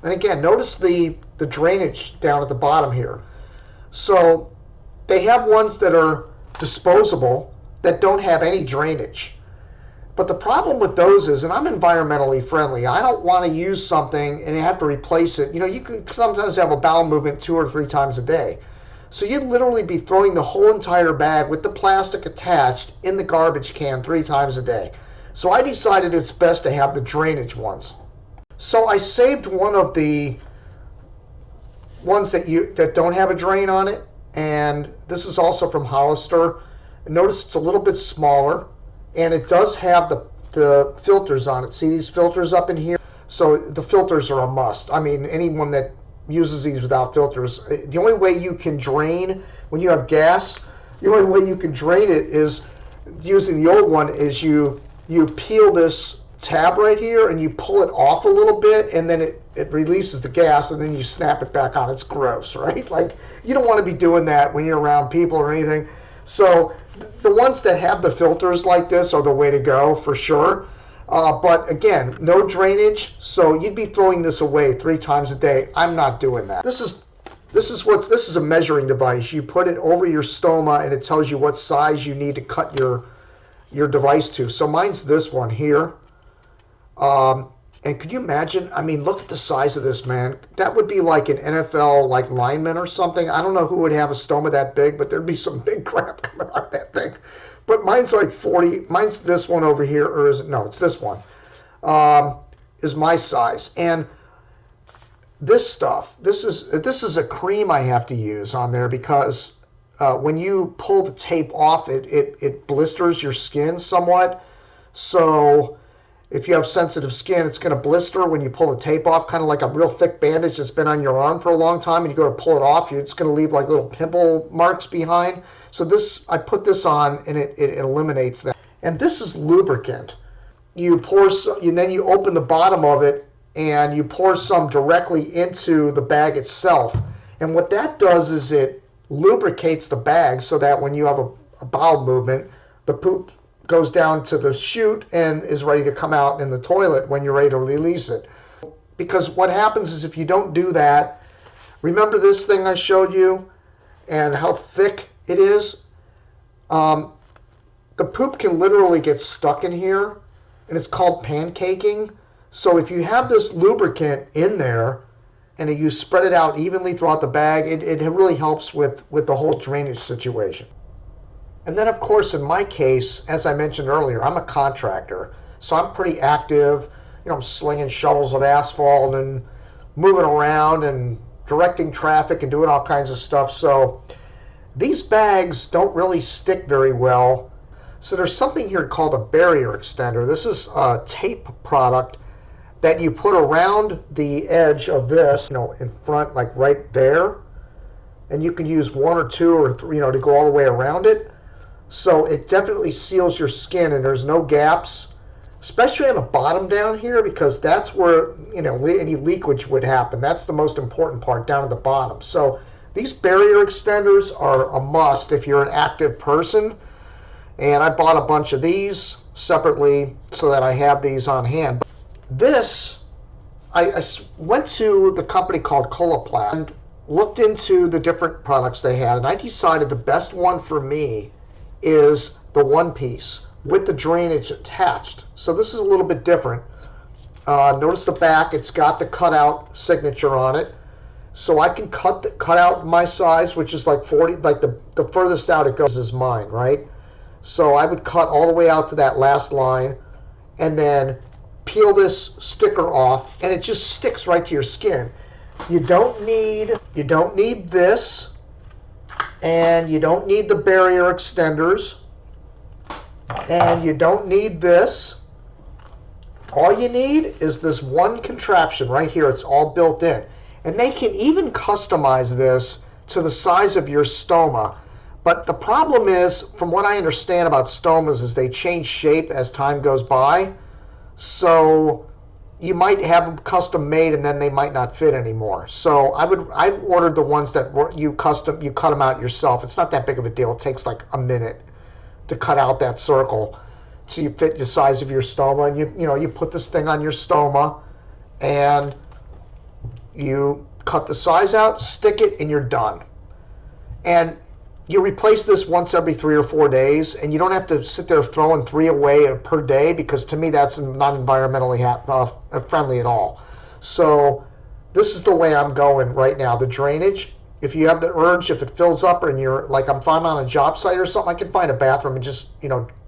And again, notice the drainage down at the bottom here. So they have ones that are disposable that don't have any drainage. But the problem with those is, and I'm environmentally friendly, I don't want to use something and you have to replace it. You can sometimes have a bowel movement 2 or 3 times a day. So you'd literally be throwing the whole entire bag with the plastic attached in the garbage can 3 times a day. So I decided it's best to have the drainage ones. So I saved one of the ones that don't have a drain on it, and this is also from Hollister. Notice it's a little bit smaller, and it does have the filters on it. See these filters up in here? So the filters are a must. I mean, anyone that uses these without filters, the only way you can drain when you have gas, the only way you can drain it is using the old one is you peel this tab right here and you pull it off a little bit, and then it releases the gas, and then you snap it back on. It's gross, right? Like, you don't want to be doing that when you're around people or anything. So the ones that have the filters like this are the way to go for sure. But again, no drainage, so you'd be throwing this away 3 times a day. I'm not doing that. This is a measuring device. You put it over your stoma and it tells you what size you need to cut your device to. So mine's this one here. And could you imagine? I mean, look at the size of this, man. That would be like an NFL lineman or something. I don't know who would have a stoma that big, but there'd be some big crap coming out of that thing. But mine's like 40. Mine's this one over here, or is it? No, it's this one. Is my size. And this stuff, this is a cream I have to use on there because when you pull the tape off, it blisters your skin somewhat. So if you have sensitive skin, it's going to blister when you pull the tape off, kind of like a real thick bandage that's been on your arm for a long time, and you go to pull it off, it's going to leave like little pimple marks behind. So this, I put this on, and it eliminates that. And this is lubricant. You pour some, and then you open the bottom of it, and you pour some directly into the bag itself. And what that does is it lubricates the bag so that when you have a bowel movement, the poop goes down to the chute and is ready to come out in the toilet when you're ready to release it. Because what happens is if you don't do that, remember this thing I showed you and how thick it is? The poop can literally get stuck in here, and it's called pancaking. So if you have this lubricant in there and you spread it out evenly throughout the bag, it really helps with the whole drainage situation. And then, of course, in my case, as I mentioned earlier, I'm a contractor. So I'm pretty active. I'm slinging shovels of asphalt and moving around and directing traffic and doing all kinds of stuff. So these bags don't really stick very well. So there's something here called a barrier extender. This is a tape product that you put around the edge of this, in front, like right there. And you can use 1 or 2 or 3, to go all the way around it. So it definitely seals your skin, and there's no gaps, especially on the bottom down here, because that's where any leakage would happen. That's the most important part, down at the bottom. So these barrier extenders are a must if you're an active person, and I bought a bunch of these separately so that I have these on hand. This, I went to the company called Colostomy and looked into the different products they had, and I decided the best one for me is the one piece with the drainage attached. So this is a little bit different. Notice the back, it's got the cutout signature on it. So I can cut out my size, which is like 40, like the furthest out it goes is mine, right? So I would cut all the way out to that last line and then peel this sticker off, and it just sticks right to your skin. You don't need this, and you don't need the barrier extenders, and you don't need this. All you need is this one contraption right here. It's all built in. And they can even customize this to the size of your stoma. But the problem is, from what I understand about stomas, is they change shape as time goes by. So you might have them custom made and then they might not fit anymore. So I ordered the ones that you cut them out yourself. It's not that big of a deal. It takes like a minute to cut out that circle so you fit the size of your stoma. And you put this thing on your stoma and you cut the size out, stick it, and you're done. And you replace this once every 3 or 4 days, and you don't have to sit there throwing 3 away per day, because to me that's not environmentally friendly at all. So this is the way I'm going right now. The drainage, if you have the urge, if it fills up and you're like, if I'm on a job site or something, I can find a bathroom and just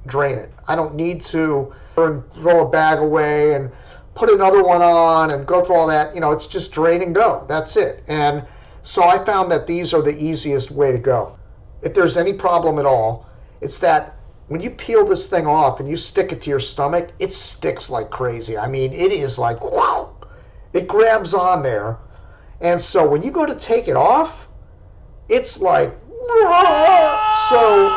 drain it. I don't need to throw a bag away and put another one on and go through all that. It's just drain and go. That's it. And so I found that these are the easiest way to go. If there's any problem at all, it's that when you peel this thing off and you stick it to your stomach, it sticks like crazy. I mean, it is like, whoosh, it grabs on there. And so when you go to take it off, it's like, whoa. So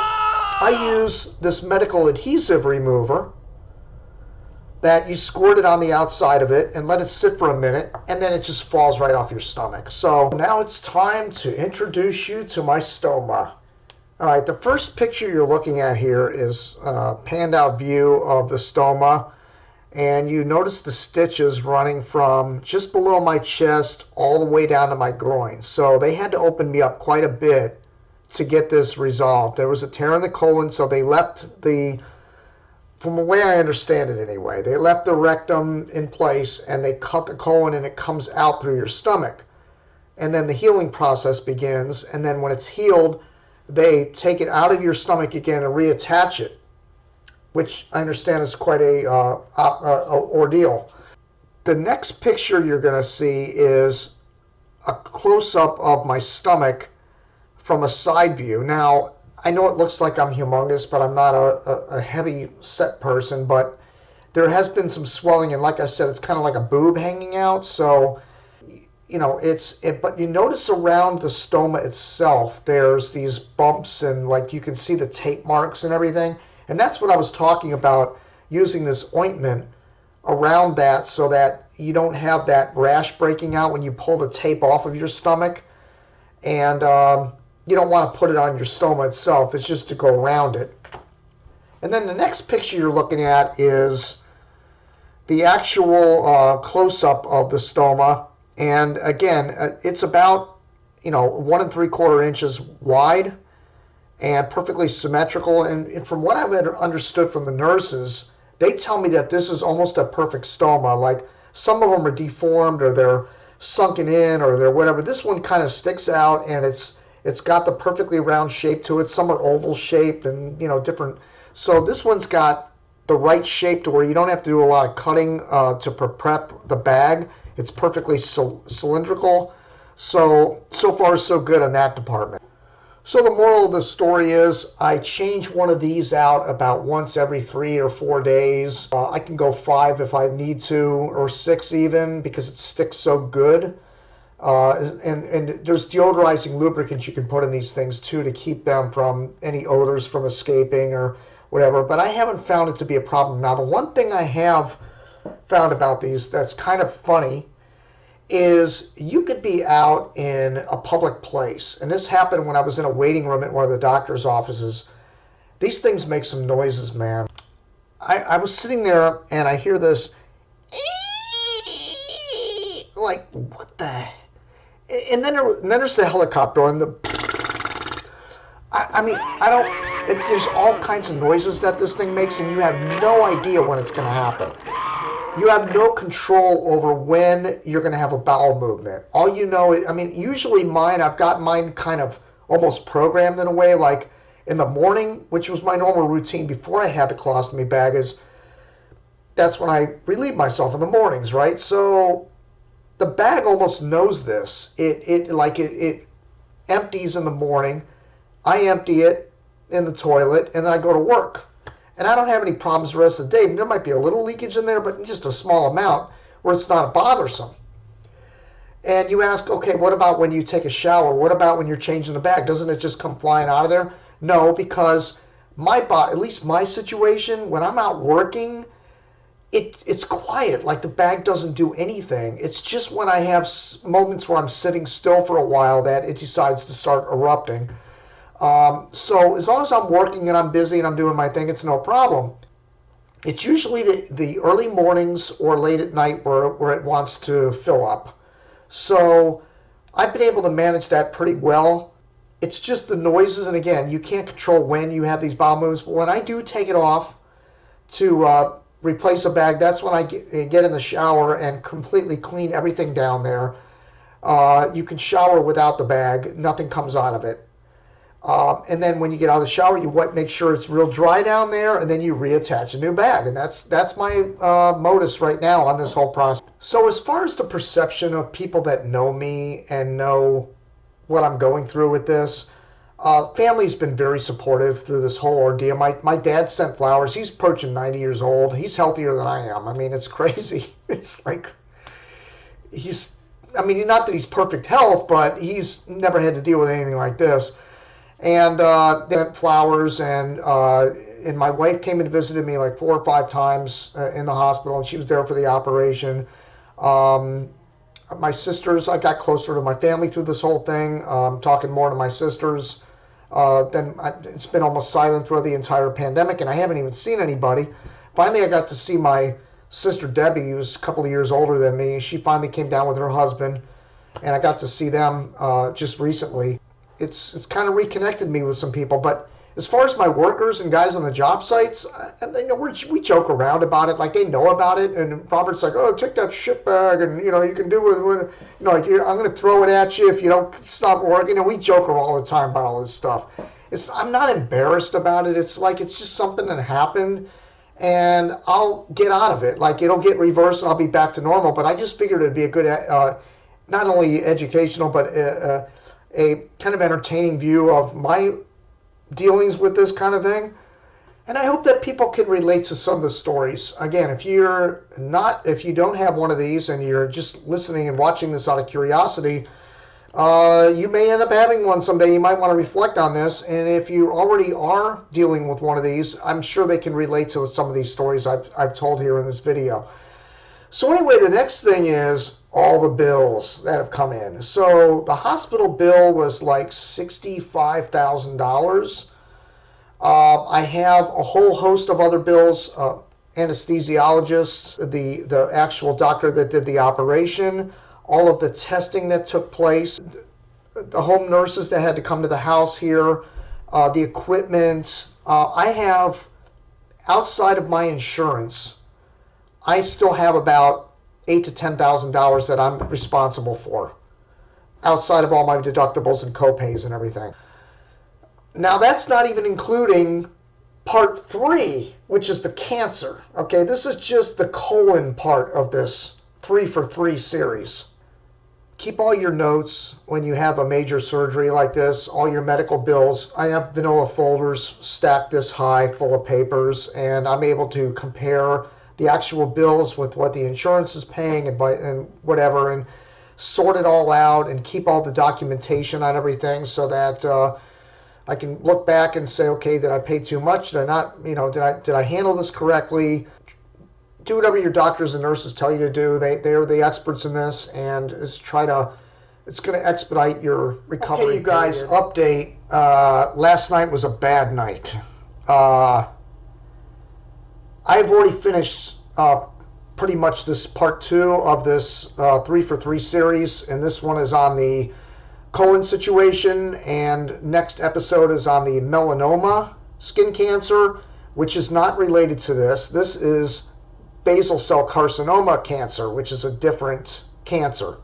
I use this medical adhesive remover that you squirt it on the outside of it and let it sit for a minute, and then it just falls right off your stomach. So now it's time to introduce you to my stoma. All right, the first picture you're looking at here is a panned out view of the stoma, and you notice the stitches running from just below my chest all the way down to my groin. So they had to open me up quite a bit to get this resolved. There was a tear in the colon, so they left from the way I understand it anyway, they left the rectum in place and they cut the colon and it comes out through your stomach. And then the healing process begins, and then when it's healed, they take it out of your stomach again and reattach it, which I understand is quite a ordeal. The next picture you're going to see is a close-up of my stomach from a side view. Now, I know it looks like I'm humongous, but I'm not a heavy set person, but there has been some swelling, and like I said, it's kind of like a boob hanging out. So but you notice around the stoma itself, there's these bumps, and like you can see the tape marks and everything. And that's what I was talking about, using this ointment around that so that you don't have that rash breaking out when you pull the tape off of your stomach. And you don't want to put it on your stoma itself. It's just to go around it. And then the next picture you're looking at is the actual close-up of the stoma. And again, it's about 1 3/4 inches wide and perfectly symmetrical. And from what I've understood from the nurses, they tell me that this is almost a perfect stoma. Like some of them are deformed or they're sunken in or they're whatever. This one kind of sticks out, and it's got the perfectly round shape to it. Some are oval shaped and different. So this one's got the right shape to where you don't have to do a lot of cutting to prep the bag. It's perfectly cylindrical. So far so good in that department. So the moral of the story is I change one of these out about once every 3 or 4 days. I can go 5 if I need to, or 6 even, because it sticks so good. And there's deodorizing lubricants you can put in these things too to keep them from any odors from escaping or whatever. But I haven't found it to be a problem. Now, the one thing I have found about these that's kind of funny is you could be out in a public place, and this happened when I was in a waiting room at one of the doctor's offices. These things make some noises, man. I was sitting there and I hear this like, what the, and then there's the helicopter and there's all kinds of noises that this thing makes, and you have no idea when it's going to happen. You have no control over when you're going to have a bowel movement. All you know is, usually I've got mine kind of almost programmed in a way, like in the morning, which was my normal routine before I had the colostomy bag, that's when I relieve myself in the mornings, right? So The bag almost knows this. It empties in the morning. I empty it in the toilet, and then I go to work. And I don't have any problems the rest of the day. There might be a little leakage in there, but just a small amount where it's not bothersome. And you ask, okay, what about when you take a shower? What about when you're changing the bag? Doesn't it just come flying out of there? No, because my body, at least my situation, when I'm out working, it's quiet. Like the bag doesn't do anything. It's just when I have moments where I'm sitting still for a while that it decides to start erupting. So as long as I'm working and I'm busy and I'm doing my thing, it's no problem. It's usually the early mornings or late at night where it wants to fill up. So I've been able to manage that pretty well. It's just the noises, and again, you can't control when you have these bowel movements, but when I do take it off to replace a bag, that's when I get in the shower and completely clean everything down there. You can shower without the bag. Nothing comes out of it. And then when you get out of the shower, you make sure it's real dry down there, and then you reattach a new bag. And that's my modus right now on this whole process. So as far as the perception of people that know me and know what I'm going through with this, family's been very supportive through this whole ordeal. My dad sent flowers. He's approaching 90 years old. He's healthier than I am. I mean, it's crazy. It's like not that he's perfect health, but he's never had to deal with anything like this. And they sent flowers, and my wife came and visited me like 4 or 5 times in the hospital, and she was there for the operation. My sisters, I got closer to my family through this whole thing, talking more to my sisters. It's been almost silent throughout the entire pandemic, and I haven't even seen anybody. Finally, I got to see my sister Debbie, who's a couple of years older than me. She finally came down with her husband, and I got to see them just recently. It's kind of reconnected me with some people. But as far as my workers and guys on the job sites, we joke around about it, like they know about it. And Robert's like, "Oh, take that shit bag, and you can do it. I'm going to throw it at you if you don't stop working." And we joke all the time about all this stuff. I'm not embarrassed about it. It's just something that happened, and I'll get out of it. Like it'll get reversed, and I'll be back to normal. But I just figured it'd be a good, not only educational, but a kind of entertaining view of my dealings with this kind of thing. And I hope that people can relate to some of the stories. Again, if you don't have one of these and you're just listening and watching this out of curiosity, you may end up having one someday. You might want to reflect on this. And if you already are dealing with one of these, I'm sure they can relate to some of these stories I've told here in this video. So anyway, the next thing is all the bills that have come in. So the hospital bill was like $65,000. I have a whole host of other bills, anesthesiologist, the actual doctor that did the operation, all of the testing that took place, the home nurses that had to come to the house here, the equipment. I have, outside of my insurance, I still have about $8,000 to $10,000 that I'm responsible for, outside of all my deductibles and copays and everything. Now that's not even including part 3, which is the cancer. Okay, this is just the colon part of this 3 for 3 series. Keep all your notes when you have a major surgery like this, all your medical bills. I have vanilla folders stacked this high full of papers, and I'm able to compare the actual bills with what the insurance is paying and whatever, and sort it all out and keep all the documentation on everything so that I can look back and say, okay, did I pay too much? Did I not, did I handle this correctly? Do whatever your doctors and nurses tell you to do. They're the experts in this, and it's going to expedite your recovery. Okay, you guys, update. Last night was a bad night. I've already finished pretty much this part 2 of this 3 for 3 series, and this one is on the colon situation, and next episode is on the melanoma skin cancer, which is not related to this. This is basal cell carcinoma cancer, which is a different cancer.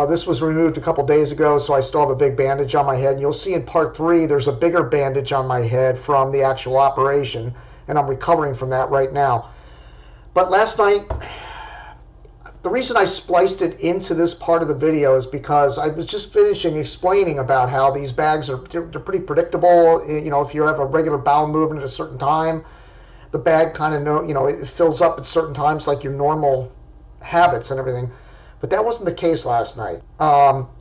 This was removed a couple days ago, so I still have a big bandage on my head. And you'll see in part 3, there's a bigger bandage on my head from the actual operation, and I'm recovering from that right now. But last night, The reason I spliced it into this part of the video is because I was just finishing explaining about how these bags they're pretty predictable. You know, if you have a regular bowel movement at a certain time, the bag kind of it fills up at certain times like your normal habits and everything. But that wasn't the case last night.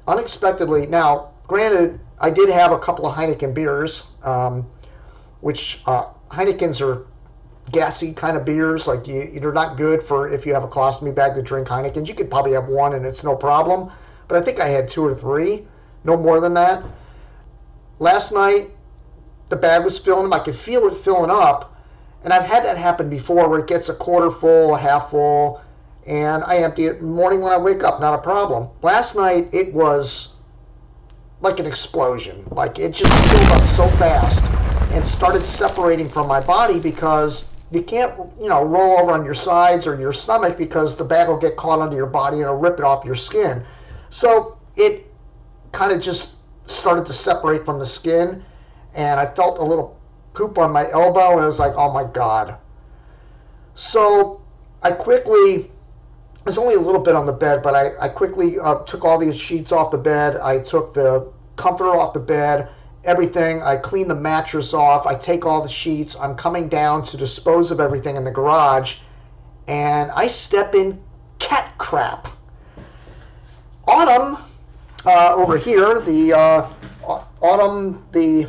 Unexpectedly, now granted, I did have a couple of Heineken beers, which Heinekens are gassy kind of beers. Like they're not good for if you have a colostomy bag to drink Heinekens. You could probably have one and it's no problem. But I think I had 2 or 3, no more than that. Last night, the bag was filling up. I could feel it filling up. And I've had that happen before where it gets a quarter full, a half full, and I empty it in the morning when I wake up, not a problem. Last night, it was like an explosion. Like it just filled up so fast and started separating from my body because you can't, roll over on your sides or your stomach because the bag will get caught under your body and it'll rip it off your skin. So it kind of just started to separate from the skin, and I felt a little poop on my elbow, and I was like, oh my God. So I quickly, there's only a little bit on the bed, but I quickly took all these sheets off the bed. I took the comforter off the bed, everything. I clean the mattress off. I take all the sheets. I'm coming down to dispose of everything in the garage, and I step in cat crap. Autumn, over here, Autumn, the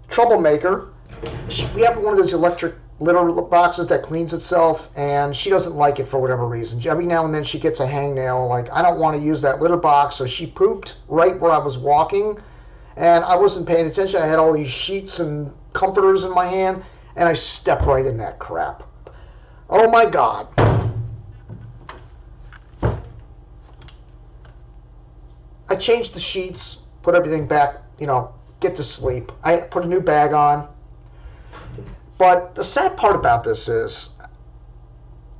troublemaker, we have one of those electric litter boxes that cleans itself, and she doesn't like it for whatever reason. Every now and then she gets a hangnail, like, I don't want to use that litter box, so she pooped right where I was walking. And I wasn't paying attention. I had all these sheets and comforters in my hand, and I stepped right in that crap. Oh my God. I changed the sheets, put everything back, get to sleep. I put a new bag on. But the sad part about this is,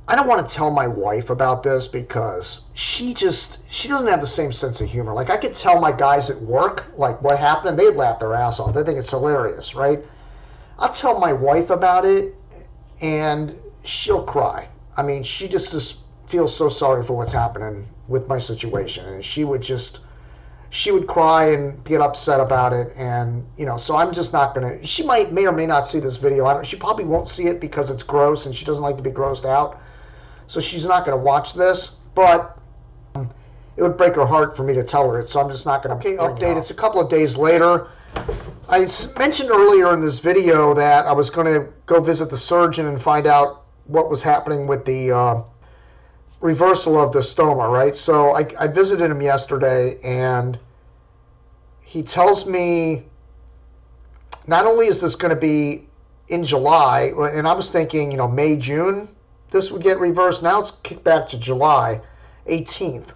I don't want to tell my wife about this because she doesn't have the same sense of humor. Like, I could tell my guys at work, like, what happened, and they'd laugh their ass off. They think it's hilarious, right? I'll tell my wife about it, and she'll cry. I mean, she just feels so sorry for what's happening with my situation, and she would cry and get upset about it, and, so I'm just not going to, she may or may not see this video. She probably won't see it because it's gross, and she doesn't like to be grossed out. So she's not going to watch this, but it would break her heart for me to tell her it, so I'm just not going to update. It's a couple of days later. I mentioned earlier in this video that I was going to go visit the surgeon and find out what was happening with the reversal of the stoma, right? So I visited him yesterday, and he tells me not only is this going to be in July, and I was thinking, May, June, this would get reversed. Now it's kicked back to July 18th.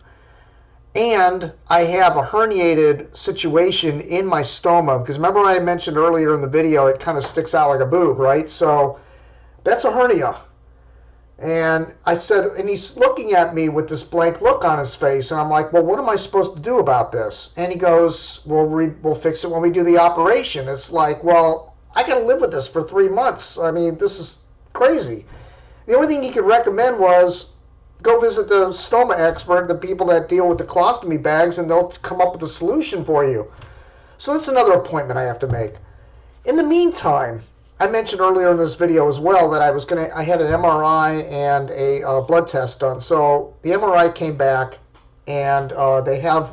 And I have a herniated situation in my stoma, because remember I mentioned earlier in the video, it kind of sticks out like a boob, right? So that's a hernia. And I said, and he's looking at me with this blank look on his face, and I'm like, well, what am I supposed to do about this? And he goes, well, we'll fix it when we do the operation. It's like, well, I got to live with this for 3 months. I mean, this is crazy. The only thing he could recommend was go visit the stoma expert, the people that deal with the colostomy bags, and they'll come up with a solution for you. So that's another appointment I have to make. In the meantime, I mentioned earlier in this video as well that I had an MRI and a blood test done. So the MRI came back, and they have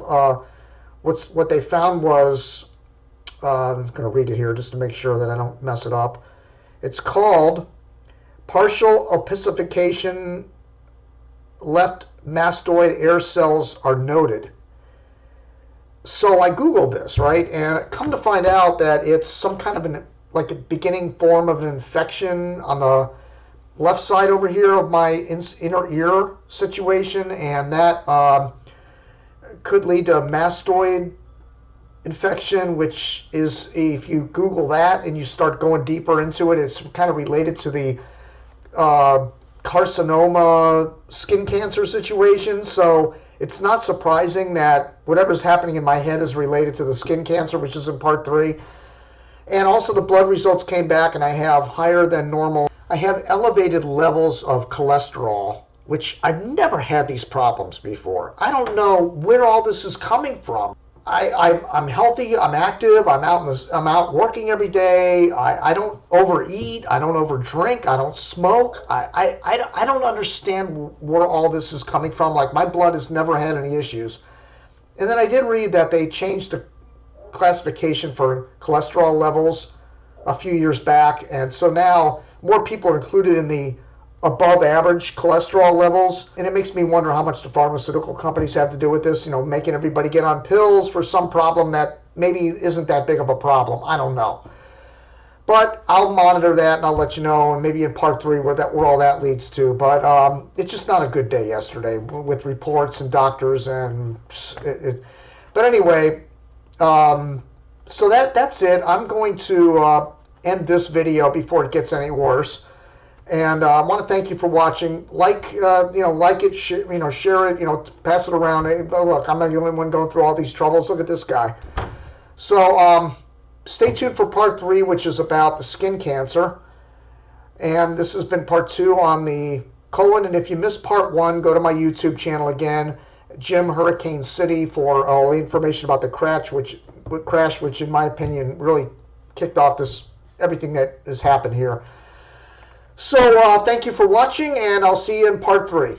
what they found was, I'm going to read it here just to make sure that I don't mess it up. It's called partial opacification, left mastoid air cells are noted. So I Googled this, right? And come to find out that it's some kind of a beginning form of an infection on the left side over here of my inner ear situation, and that could lead to a mastoid infection, which is, if you Google that and you start going deeper into it, it's kind of related to the carcinoma skin cancer situation. So it's not surprising that whatever's happening in my head is related to the skin cancer, which is in part 3. And also the blood results came back, and I have higher than normal. I have elevated levels of cholesterol which I've never had these problems before. I don't know where all this is coming from. I'm healthy, I'm active, I'm out working every day. I don't overeat, I don't overdrink, I don't smoke. I don't understand where all this is coming from. Like, my blood has never had any issues. And then I did read that they changed the classification for cholesterol levels a few years back, and so now more people are included in the above average cholesterol levels, and it makes me wonder how much the pharmaceutical companies have to do with this, making everybody get on pills for some problem that maybe isn't that big of a problem. I don't know. But I'll monitor that and I'll let you know, and maybe in part 3 where all that leads to. But it's just not a good day yesterday with reports and doctors and But anyway, so that's it. I'm going to end this video before it gets any worse. And I want to thank you for watching. Like it, share it, pass it around. Hey, look, I'm not the only one going through all these troubles. Look at this guy. So stay tuned for part 3, which is about the skin cancer. And this has been part 2 on the colon. And if you missed part 1, go to my YouTube channel again, Jim Hurricane City, for all the information about the crash, which in my opinion really kicked off everything that has happened here. So thank you for watching, and I'll see you in part 3.